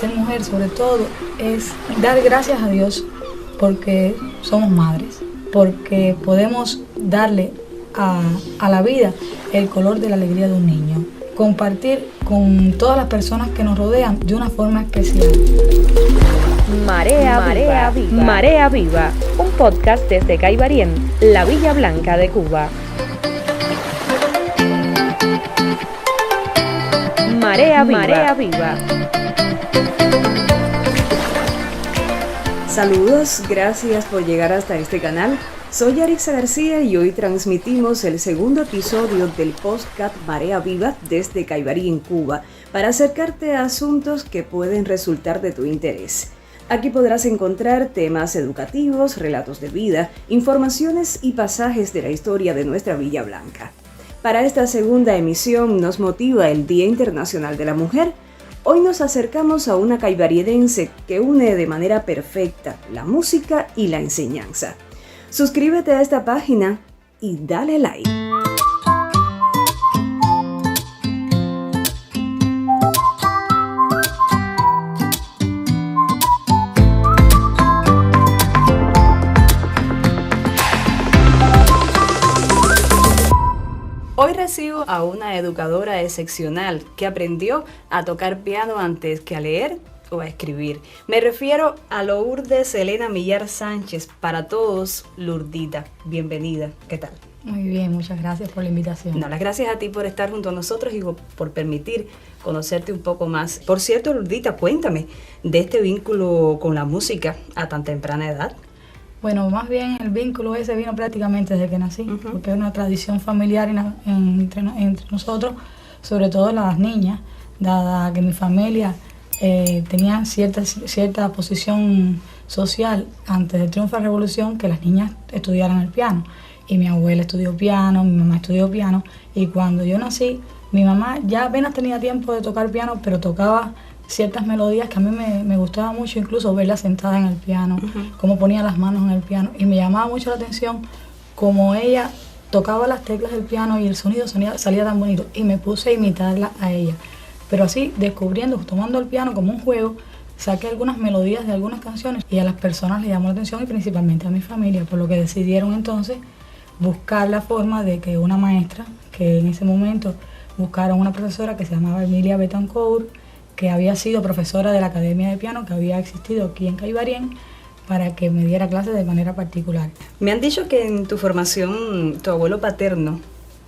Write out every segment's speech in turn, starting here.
ser mujer sobre todo es dar gracias a Dios porque somos madres, porque podemos darle a la vida el color de la alegría de un niño, compartir con todas las personas que nos rodean de una forma especial. Marea Viva. Marea Viva, un podcast desde Caibarien, la Villa Blanca de Cuba. Marea Viva. Saludos, gracias por llegar hasta este canal. Soy Arixa García y hoy transmitimos el segundo episodio del podcast Marea Viva desde Caibarien, Cuba, para acercarte a asuntos que pueden resultar de tu interés. Aquí podrás encontrar temas educativos, relatos de vida, informaciones y pasajes de la historia de nuestra Villa Blanca. Para esta segunda emisión nos motiva el Día Internacional de la Mujer. Hoy nos acercamos a una caibariedense que une de manera perfecta la música y la enseñanza. Suscríbete a esta página y dale like. Hoy recibo a una educadora excepcional que aprendió a tocar piano antes que a leer o a escribir. Me refiero a Lourdes Elena Millar Sánchez, para todos, Lurdita. Bienvenida, ¿qué tal? Muy bien, muchas gracias por la invitación. No, las gracias a ti por estar junto a nosotros y por permitir conocerte un poco más. Por cierto, Lurdita, cuéntame de este vínculo con la música a tan temprana edad. Bueno, más bien el vínculo ese vino prácticamente desde que nací, porque es una tradición familiar entre nosotros, sobre todo las niñas, dada que mi familia tenía cierta posición social antes del triunfo de la revolución, que las niñas estudiaran el piano. Y mi abuela estudió piano, mi mamá estudió piano, y cuando yo nací, mi mamá ya apenas tenía tiempo de tocar piano, pero tocaba ciertas melodías que a mí me gustaba mucho, incluso verla sentada en el piano, cómo ponía las manos en el piano, y me llamaba mucho la atención cómo ella tocaba las teclas del piano y el sonido salía tan bonito, y me puse a imitarla a ella. Pero así, descubriendo, tomando el piano como un juego, saqué algunas melodías de algunas canciones y a las personas les llamó la atención, y principalmente a mi familia, por lo que decidieron entonces buscar la forma de que una maestra, que en ese momento buscaron una profesora que se llamaba Emilia Betancourt, que había sido profesora de la Academia de Piano que había existido aquí en Caibarien, para que me diera clases de manera particular. Me han dicho que en tu formación tu abuelo paterno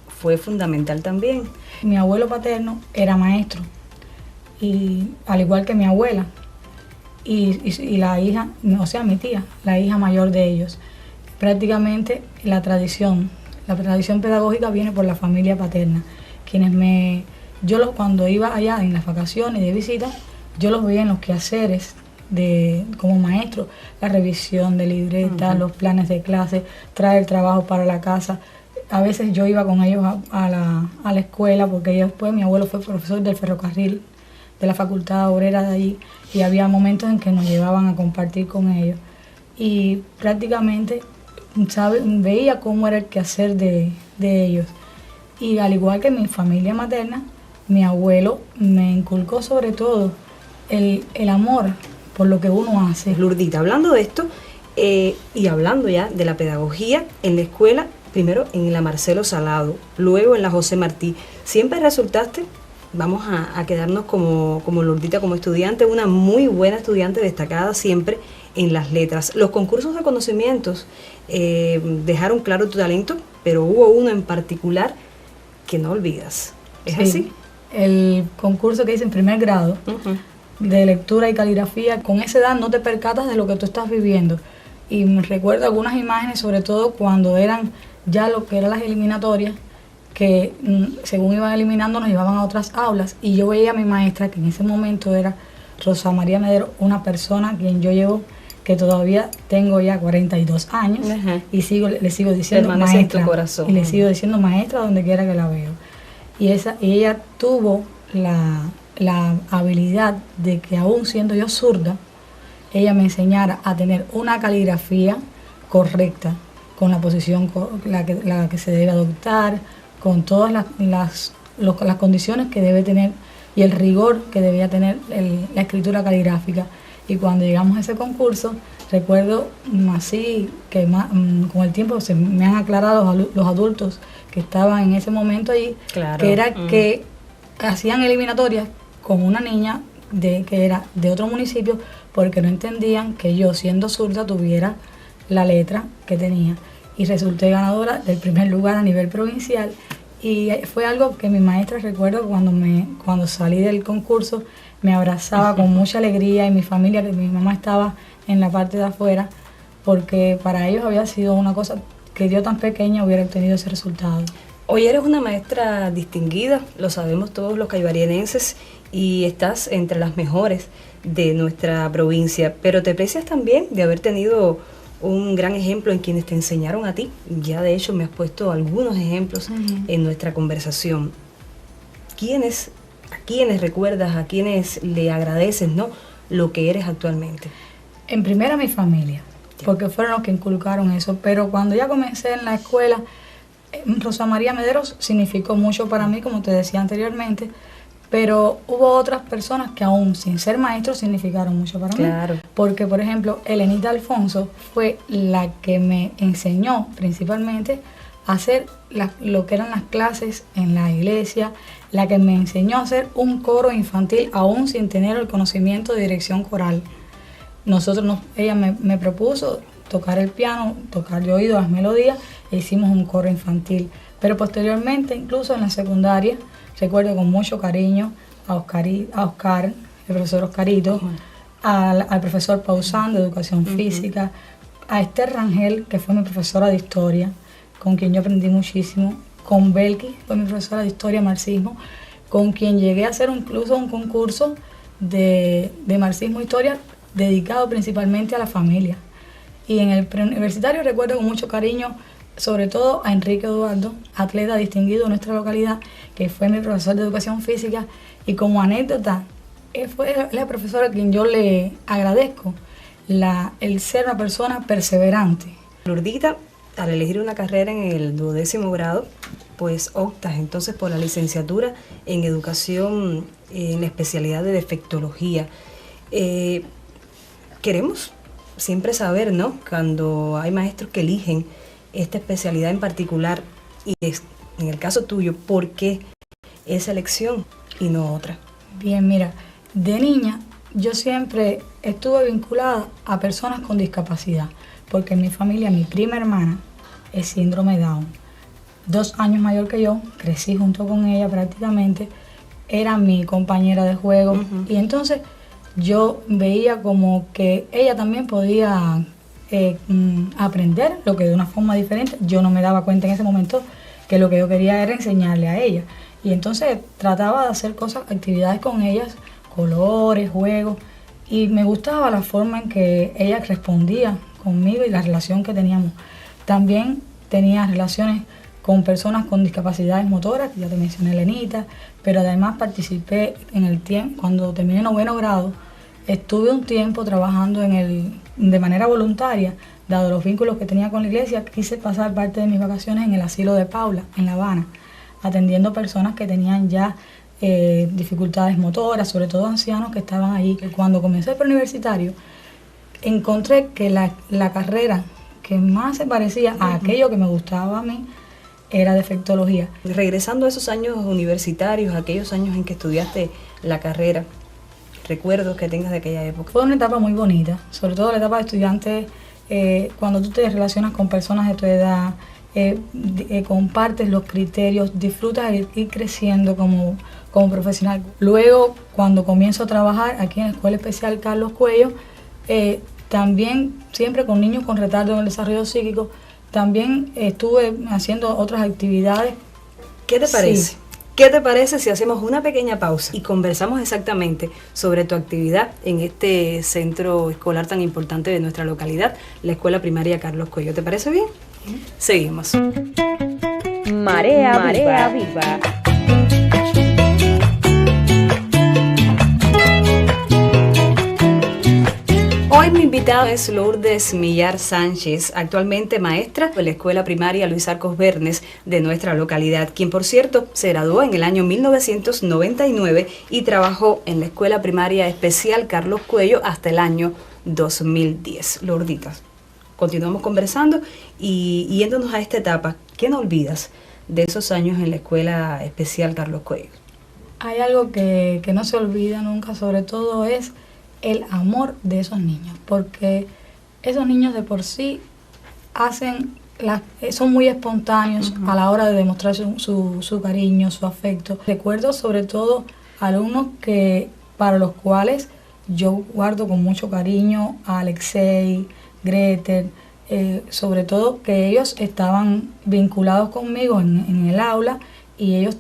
fue fundamental también. Mi abuelo paterno era maestro, y al igual que mi abuela, y la hija, o sea, mi tía, la hija mayor de ellos. Prácticamente la tradición pedagógica viene por la familia paterna, cuando iba allá en las vacaciones de visita, yo los veía en los quehaceres como maestro, la revisión de libretas, los planes de clase, traer trabajo para la casa. A veces yo iba con ellos a la escuela, porque después mi abuelo fue profesor del ferrocarril, de la facultad obrera de allí, y había momentos en que nos llevaban a compartir con ellos. Y prácticamente veía cómo era el quehacer de ellos. Y al igual que mi familia materna, mi abuelo me inculcó sobre todo el amor por lo que uno hace. Lurdita, hablando de esto y hablando ya de la pedagogía en la escuela, primero en la Marcelo Salado, luego en la José Martí, siempre resultaste, vamos a quedarnos como Lurdita, como estudiante, una muy buena estudiante, destacada siempre en las letras. Los concursos de conocimientos dejaron claro tu talento, pero hubo uno en particular que no olvidas. ¿Es así? El concurso que hice en primer grado, de lectura y caligrafía. Con esa edad no te percatas de lo que tú estás viviendo. Y me recuerdo algunas imágenes, sobre todo cuando eran ya lo que eran las eliminatorias, que según iban eliminando nos llevaban a otras aulas. Y yo veía a mi maestra, que en ese momento era Rosa María Medero, una persona a quien yo llevo, que todavía tengo ya 42 años, y le sigo diciendo maestra maestra, en tu corazón. Y le sigo diciendo maestra donde quiera que la veo. Y ella tuvo la habilidad de que, aún siendo yo zurda, ella me enseñara a tener una caligrafía correcta, con la posición la que se debe adoptar, con todas las condiciones que debe tener y el rigor que debía tener la escritura caligráfica. Y cuando llegamos a ese concurso, recuerdo así que con el tiempo se me han aclarado los adultos que estaban en ese momento allí, claro, que era que hacían eliminatorias con una niña que era de otro municipio porque no entendían que yo, siendo zurda, tuviera la letra que tenía. Y resulté ganadora del primer lugar a nivel provincial. Y fue algo que mi maestra, recuerdo cuando salí del concurso, me abrazaba con mucha alegría, y mi familia, que mi mamá estaba en la parte de afuera, porque para ellos había sido una cosa que yo tan pequeña hubiera obtenido ese resultado. Hoy eres una maestra distinguida, lo sabemos todos los caibarienenses, y estás entre las mejores de nuestra provincia, pero te precias también de haber tenido un gran ejemplo en quienes te enseñaron a ti. Ya de hecho me has puesto algunos ejemplos en nuestra conversación. ¿A quiénes recuerdas, a quiénes le agradeces, ¿no?, lo que eres actualmente? En primera, mi familia, porque fueron los que inculcaron eso. Pero cuando ya comencé en la escuela, Rosa María Mederos significó mucho para mí, como te decía anteriormente, pero hubo otras personas que aún sin ser maestros significaron mucho para mí. Porque, por ejemplo, Elenita Alfonso fue la que me enseñó principalmente a hacer lo que eran las clases en la iglesia, la que me enseñó a hacer un coro infantil aún sin tener el conocimiento de dirección coral. Ella me propuso tocar el piano, tocar de oído las melodías, e hicimos un coro infantil. Pero posteriormente, incluso en la secundaria, recuerdo con mucho cariño a Oscar, el profesor Oscarito, al profesor Pausán de Educación Física, a Esther Rangel, que fue mi profesora de Historia, con quien yo aprendí muchísimo, con Belki, fue mi profesora de Historia y Marxismo, con quien llegué a hacer incluso un concurso de Marxismo e Historia dedicado principalmente a la familia. Y en el preuniversitario recuerdo con mucho cariño sobre todo a Enrique Eduardo, atleta distinguido de nuestra localidad, que fue mi profesor de Educación Física, y como anécdota, fue la profesora a quien yo le agradezco el ser una persona perseverante. Lurdita, al elegir una carrera en el 12º grado, pues optas entonces por la licenciatura en Educación en la especialidad de defectología. Queremos siempre saber, ¿no?, cuando hay maestros que eligen esta especialidad en particular, y en el caso tuyo, ¿por qué esa elección y no otra? Bien, mira, de niña yo siempre estuve vinculada a personas con discapacidad, porque en mi familia mi prima hermana es síndrome Down, 2 años mayor que yo, crecí junto con ella prácticamente, era mi compañera de juego, y entonces yo veía como que ella también podía aprender lo que de una forma diferente. Yo no me daba cuenta en ese momento que lo que yo quería era enseñarle a ella, y entonces trataba de hacer actividades con ellas, colores, juegos, y me gustaba la forma en que ella respondía conmigo y la relación que teníamos. También tenía relaciones con personas con discapacidades motoras, que ya te mencioné, Lenita, pero además participé en el tiempo, cuando terminé 9º grado, estuve un tiempo trabajando de manera voluntaria, dado los vínculos que tenía con la iglesia. Quise pasar parte de mis vacaciones en el asilo de Paula, en La Habana, atendiendo personas que tenían ya dificultades motoras, sobre todo ancianos que estaban allí. Cuando comencé el preuniversitario, encontré que la carrera que más se parecía a aquello que me gustaba a mí era defectología. Regresando a esos años universitarios, aquellos años en que estudiaste la carrera, recuerdos que tengas de aquella época. Fue una etapa muy bonita, sobre todo la etapa de estudiante, cuando tú te relacionas con personas de tu edad, compartes los criterios, disfrutas de ir creciendo como profesional. Luego, cuando comienzo a trabajar aquí en la Escuela Especial Carlos Cuello, también siempre con niños con retardo en el desarrollo psíquico, también estuve haciendo otras actividades. ¿Qué te parece? Sí. ¿Qué te parece si hacemos una pequeña pausa y conversamos exactamente sobre tu actividad en este centro escolar tan importante de nuestra localidad, la Escuela Primaria Carlos Cuello? ¿Te parece bien? Seguimos. Marea Viva. Hoy mi invitada es Lourdes Millar Sánchez, actualmente maestra de la Escuela Primaria Luis Arcos Bernes de nuestra localidad, quien por cierto se graduó en el año 1999 y trabajó en la Escuela Primaria Especial Carlos Cuello hasta el año 2010. Lourditas, continuamos conversando y yéndonos a esta etapa, ¿qué no olvidas de esos años en la Escuela Especial Carlos Cuello? Hay algo que no se olvida nunca, sobre todo es el amor de esos niños, porque esos niños de por sí son muy espontáneos a la hora de demostrar su cariño, su afecto. Recuerdo sobre todo alumnos para los cuales yo guardo con mucho cariño, a Alexei, Gretel, sobre todo que ellos estaban vinculados conmigo en el aula y ellos,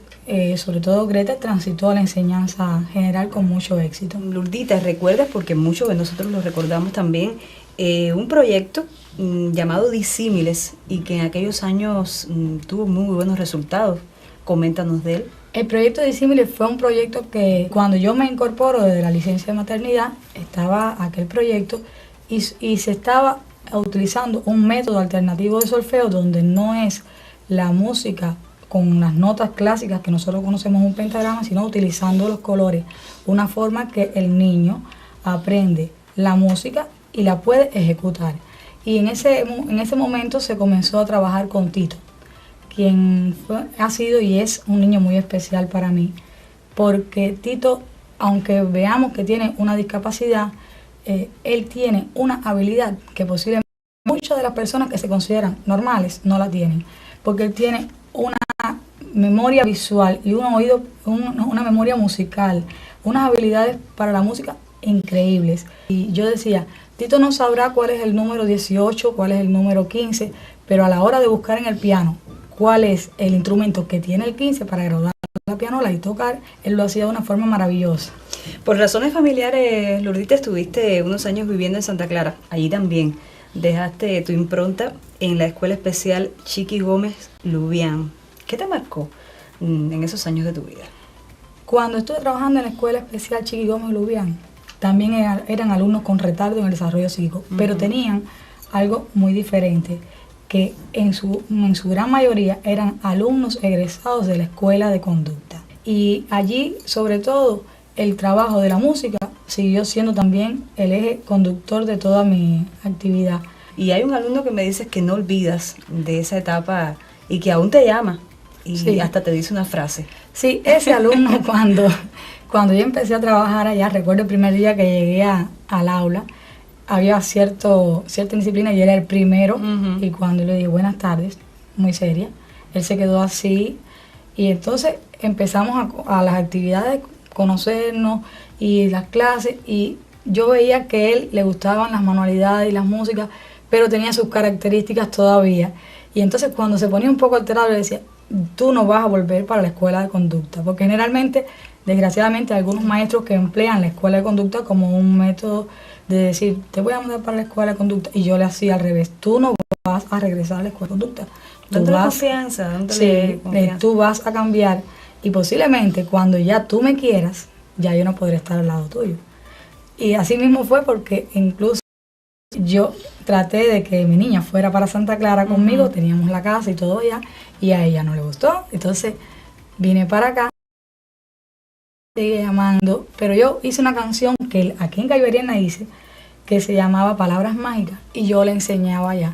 sobre todo Gretel, transitó a la enseñanza general con mucho éxito. Lourdita, ¿recuerdas? Porque muchos de nosotros lo recordamos también, un proyecto llamado Disímiles y que en aquellos años tuvo muy buenos resultados. Coméntanos de él. El proyecto Disímiles fue un proyecto que cuando yo me incorporo desde la licencia de maternidad, estaba aquel proyecto y se estaba utilizando un método alternativo de solfeo donde no es la música con las notas clásicas que nosotros conocemos un pentagrama, sino utilizando los colores, una forma que el niño aprende la música y la puede ejecutar. Y en ese momento se comenzó a trabajar con Tito, quien ha sido y es un niño muy especial para mí, porque Tito, aunque veamos que tiene una discapacidad, él tiene una habilidad que posiblemente muchas de las personas que se consideran normales no la tienen, porque él tiene una memoria visual y un oído, una memoria musical, unas habilidades para la música increíbles. Y yo decía, Tito no sabrá cuál es el número 18, cuál es el número 15, pero a la hora de buscar en el piano cuál es el instrumento que tiene el 15 para grabar la pianola y tocar, él lo hacía de una forma maravillosa. Por razones familiares, Lourdita, estuviste unos años viviendo en Santa Clara. Allí también dejaste tu impronta en la Escuela Especial Chiqui Gómez Lubián. ¿Qué te marcó en esos años de tu vida? Cuando estuve trabajando en la Escuela Especial Chiqui Gómez Lubián, también eran alumnos con retardo en el desarrollo psíquico, pero tenían algo muy diferente, que en su gran mayoría eran alumnos egresados de la Escuela de Conducta. Y allí, sobre todo, el trabajo de la música siguió siendo también el eje conductor de toda mi actividad. Y hay un alumno que me dices que no olvidas de esa etapa y que aún te llama y sí, hasta te dice una frase. Sí, ese alumno cuando yo empecé a trabajar allá, recuerdo el primer día que llegué al aula, había cierta disciplina y era el primero, y cuando le dije buenas tardes, muy seria, él se quedó así y entonces empezamos a las actividades, conocernos y las clases, y yo veía que a él le gustaban las manualidades y las músicas, pero tenía sus características todavía. Y entonces cuando se ponía un poco alterado le decía, tú no vas a volver para la escuela de conducta, porque generalmente, desgraciadamente, hay algunos maestros que emplean la escuela de conducta como un método de decir, te voy a mandar para la escuela de conducta, y yo le hacía al revés, tú no vas a regresar a la escuela de conducta. Dándole confianza, tú vas a cambiar, y posiblemente cuando ya tú me quieras, ya yo no podré estar al lado tuyo. Y así mismo fue, porque incluso yo traté de que mi niña fuera para Santa Clara conmigo, teníamos la casa y todo allá, y a ella no le gustó, entonces vine para acá, seguí llamando, pero yo hice una canción que aquí en Caiberiana hice, que se llamaba Palabras Mágicas, y yo le enseñaba allá,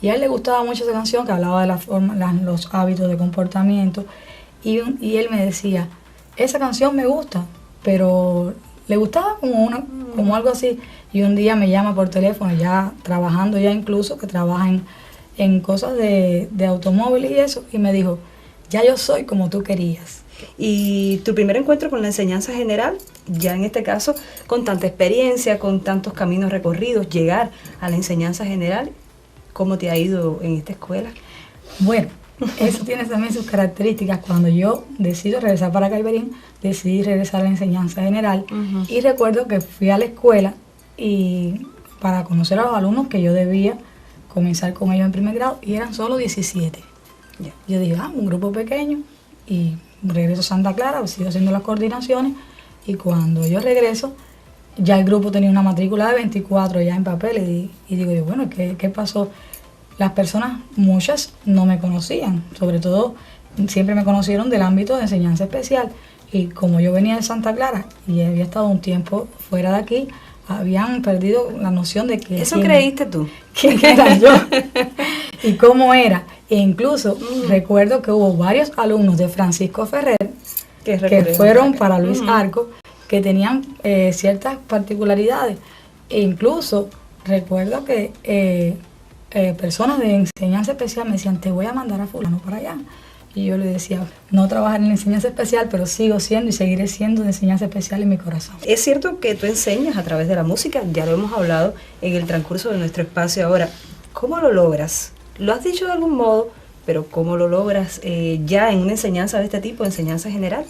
y a él le gustaba mucho esa canción, que hablaba de la forma, los hábitos de comportamiento, y él me decía, esa canción me gusta, pero le gustaba como algo así. Y un día me llama por teléfono, ya trabajando ya incluso, que trabaja en cosas de automóviles y eso, y me dijo, ya yo soy como tú querías. Y tu primer encuentro con la enseñanza general, ya en este caso, con tanta experiencia, con tantos caminos recorridos, llegar a la enseñanza general, ¿cómo te ha ido en esta escuela? Bueno, eso tiene también sus características. Cuando yo decido regresar para Caiberín, decidí regresar a la enseñanza general, y recuerdo que fui a la escuela y para conocer a los alumnos que yo debía comenzar con ellos en primer grado, y eran solo 17. Yo dije, un grupo pequeño, y regreso a Santa Clara, sigo haciendo las coordinaciones, y cuando yo regreso, ya el grupo tenía una matrícula de 24 ya en papel y digo yo, bueno, ¿qué pasó? Las personas, muchas no me conocían, sobre todo siempre me conocieron del ámbito de enseñanza especial, y como yo venía de Santa Clara y había estado un tiempo fuera de aquí, habían perdido la noción de que... ¿Eso creíste tú? ¿Quién era yo? ¿Y cómo era? E incluso recuerdo que hubo varios alumnos de Francisco Ferrer que fueron para Luis Arco, que tenían ciertas particularidades. E incluso recuerdo que personas de enseñanza especial me decían, te voy a mandar a fulano para allá. Y yo le decía, no trabajar en la enseñanza especial, pero sigo siendo y seguiré siendo de enseñanza especial en mi corazón. Es cierto que tú enseñas a través de la música, ya lo hemos hablado en el transcurso de nuestro espacio. Ahora, ¿cómo lo logras? Lo has dicho de algún modo, pero ¿cómo lo logras ya en una enseñanza de este tipo, enseñanza general?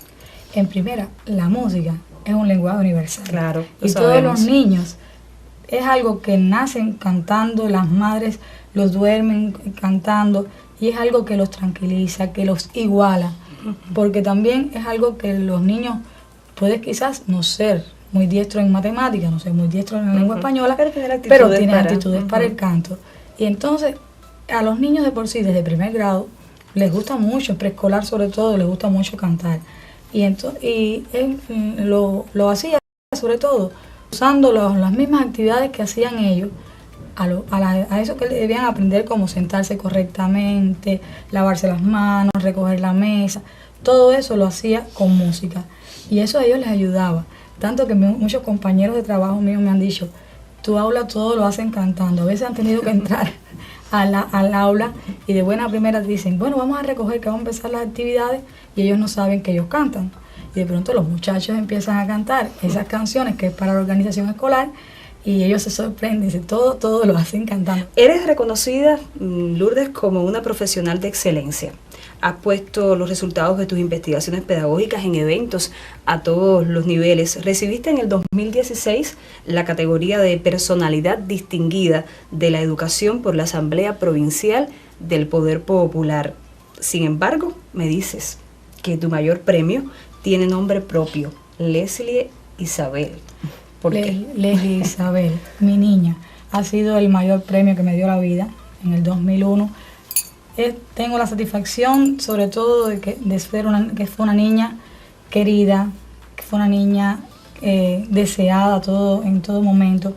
En primera, la música es un lenguaje universal. Claro, y sabemos. Todos los niños es algo que nacen cantando, las madres los duermen cantando, y es algo que los tranquiliza, que los iguala, porque también es algo que los niños pueden quizás no ser muy diestros en matemáticas, no ser muy diestros en la lengua española, pero tienen actitudes para el canto. Y entonces a los niños de por sí, desde primer grado, les gusta mucho, preescolar sobre todo, les gusta mucho cantar. Y él lo hacía sobre todo usando las mismas actividades que hacían ellos, a eso que debían aprender, como sentarse correctamente, lavarse las manos, recoger la mesa. Todo eso lo hacía con música, y eso a ellos les ayudaba. Tanto que muchos compañeros de trabajo míos me han dicho, tu aula todo lo hacen cantando. A veces han tenido que entrar al aula y de buena primera dicen, bueno, vamos a recoger, que vamos a empezar las actividades, y ellos no saben que ellos cantan. Y de pronto los muchachos empiezan a cantar esas canciones que es para la organización escolar, y ellos se sorprenden, dicen, todo lo hacen cantando. Eres reconocida, Lourdes, como una profesional de excelencia. Has puesto los resultados de tus investigaciones pedagógicas en eventos a todos los niveles. Recibiste en el 2016 la categoría de personalidad distinguida de la educación por la Asamblea Provincial del Poder Popular. Sin embargo, me dices que tu mayor premio tiene nombre propio, Leslie Isabel. ¿Por qué? Leslie Isabel, mi niña, ha sido el mayor premio que me dio la vida en el 2001. Tengo la satisfacción, sobre todo, de que fue una niña querida, que fue una niña deseada en todo momento,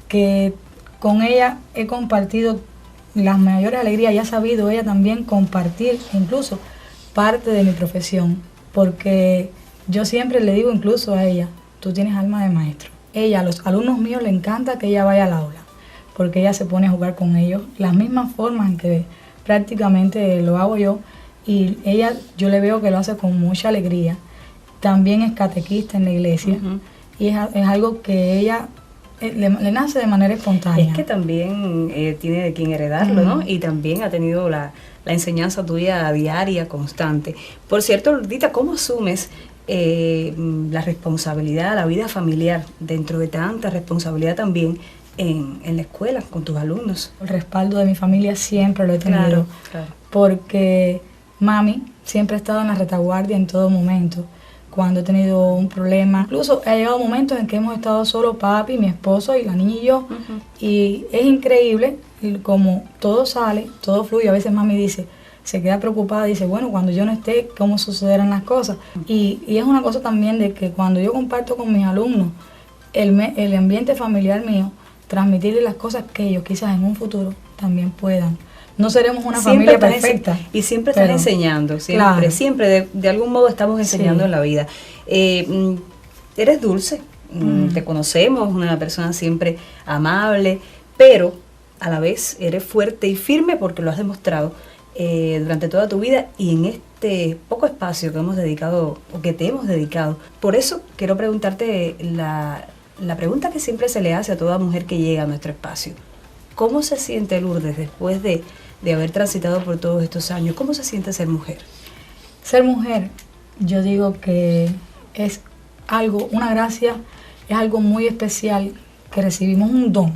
que con ella he compartido las mayores alegrías, y ha sabido ella también compartir incluso parte de mi profesión, porque yo siempre le digo incluso a ella, tú tienes alma de maestro. A los alumnos míos le encanta que ella vaya al aula, porque ella se pone a jugar con ellos, las mismas formas en que prácticamente lo hago yo, y ella, yo le veo que lo hace con mucha alegría. También es catequista en la iglesia, y es algo que ella le nace de manera espontánea. Es que también tiene de quien heredarlo, ¿no? Y también ha tenido la enseñanza tuya diaria, constante. Por cierto, Lourdita, ¿cómo asumes la responsabilidad, la vida familiar, dentro de tanta responsabilidad también en la escuela, con tus alumnos? El respaldo de mi familia siempre lo he tenido, claro. Porque mami siempre ha estado en la retaguardia en todo momento. Cuando he tenido un problema, incluso ha llegado momentos en que hemos estado solo papi, mi esposo y la niña y yo, y es increíble como todo sale, todo fluye. A veces mami se queda preocupada, dice, bueno, cuando yo no esté, ¿cómo sucederán las cosas? Y es una cosa también de que cuando yo comparto con mis alumnos el ambiente familiar mío, transmitirles las cosas que ellos quizás en un futuro también puedan. No seremos una familia perfecta. Y siempre estás enseñando, siempre de algún modo estamos enseñando en la vida. Eres dulce, te conocemos, una persona siempre amable, pero a la vez eres fuerte y firme porque lo has demostrado durante toda tu vida y en este poco espacio que hemos dedicado o que te hemos dedicado. Por eso quiero preguntarte la pregunta que siempre se le hace a toda mujer que llega a nuestro espacio. ¿Cómo se siente Lourdes después de haber transitado por todos estos años? ¿Cómo se siente ser mujer? Ser mujer, yo digo que es algo, una gracia, es algo muy especial que recibimos, un don.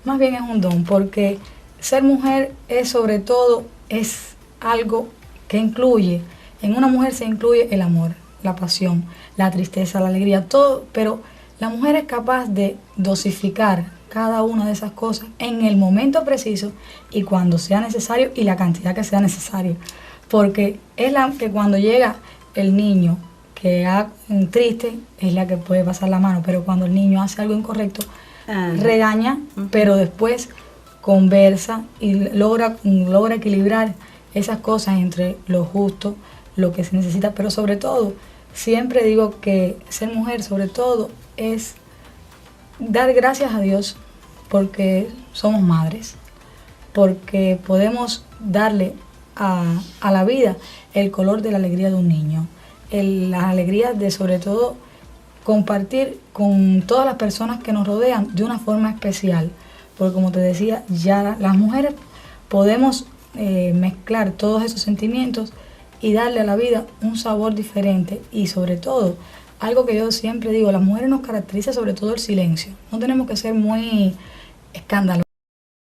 Más bien es un don, porque ser mujer es sobre todo, es algo que incluye, en una mujer se incluye el amor, la pasión, la tristeza, la alegría, todo, pero la mujer es capaz de dosificar cada una de esas cosas en el momento preciso y cuando sea necesario y la cantidad que sea necesaria. Porque es la que cuando llega el niño que triste, es la que puede pasar la mano, pero cuando el niño hace algo incorrecto, regaña, pero después conversa y logra equilibrar esas cosas entre lo justo, lo que se necesita, pero sobre todo, siempre digo que ser mujer sobre todo es dar gracias a Dios porque somos madres, porque podemos darle a la vida el color de la alegría de un niño, la alegría de sobre todo compartir con todas las personas que nos rodean de una forma especial, porque como te decía, ya las mujeres podemos mezclar todos esos sentimientos y darle a la vida un sabor diferente y sobre todo, algo que yo siempre digo, las mujeres nos caracteriza sobre todo el silencio. No tenemos que ser muy escandalosos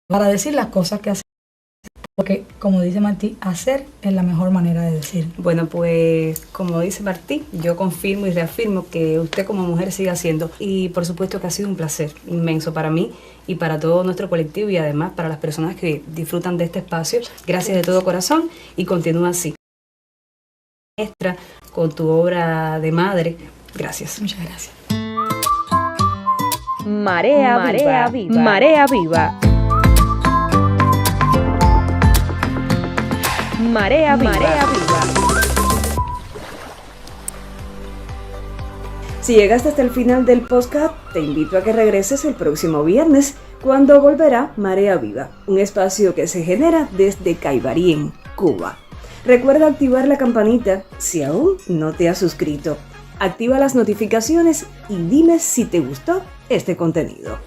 para decir las cosas que hacemos, porque como dice Martí, hacer es la mejor manera de decir. Bueno, pues como dice Martí, yo confirmo y reafirmo que usted como mujer sigue haciendo, y por supuesto que ha sido un placer inmenso para mí y para todo nuestro colectivo y además para las personas que disfrutan de este espacio. Gracias de todo corazón y continúa así. Maestra, con tu obra de madre. Gracias. Muchas gracias. Marea Viva. Marea Viva. Marea Viva. Marea Viva. Si llegaste hasta el final del podcast, te invito a que regreses el próximo viernes, cuando volverá Marea Viva, un espacio que se genera desde Caibarí, en Cuba. Recuerda activar la campanita si aún no te has suscrito. Activa las notificaciones y dime si te gustó este contenido.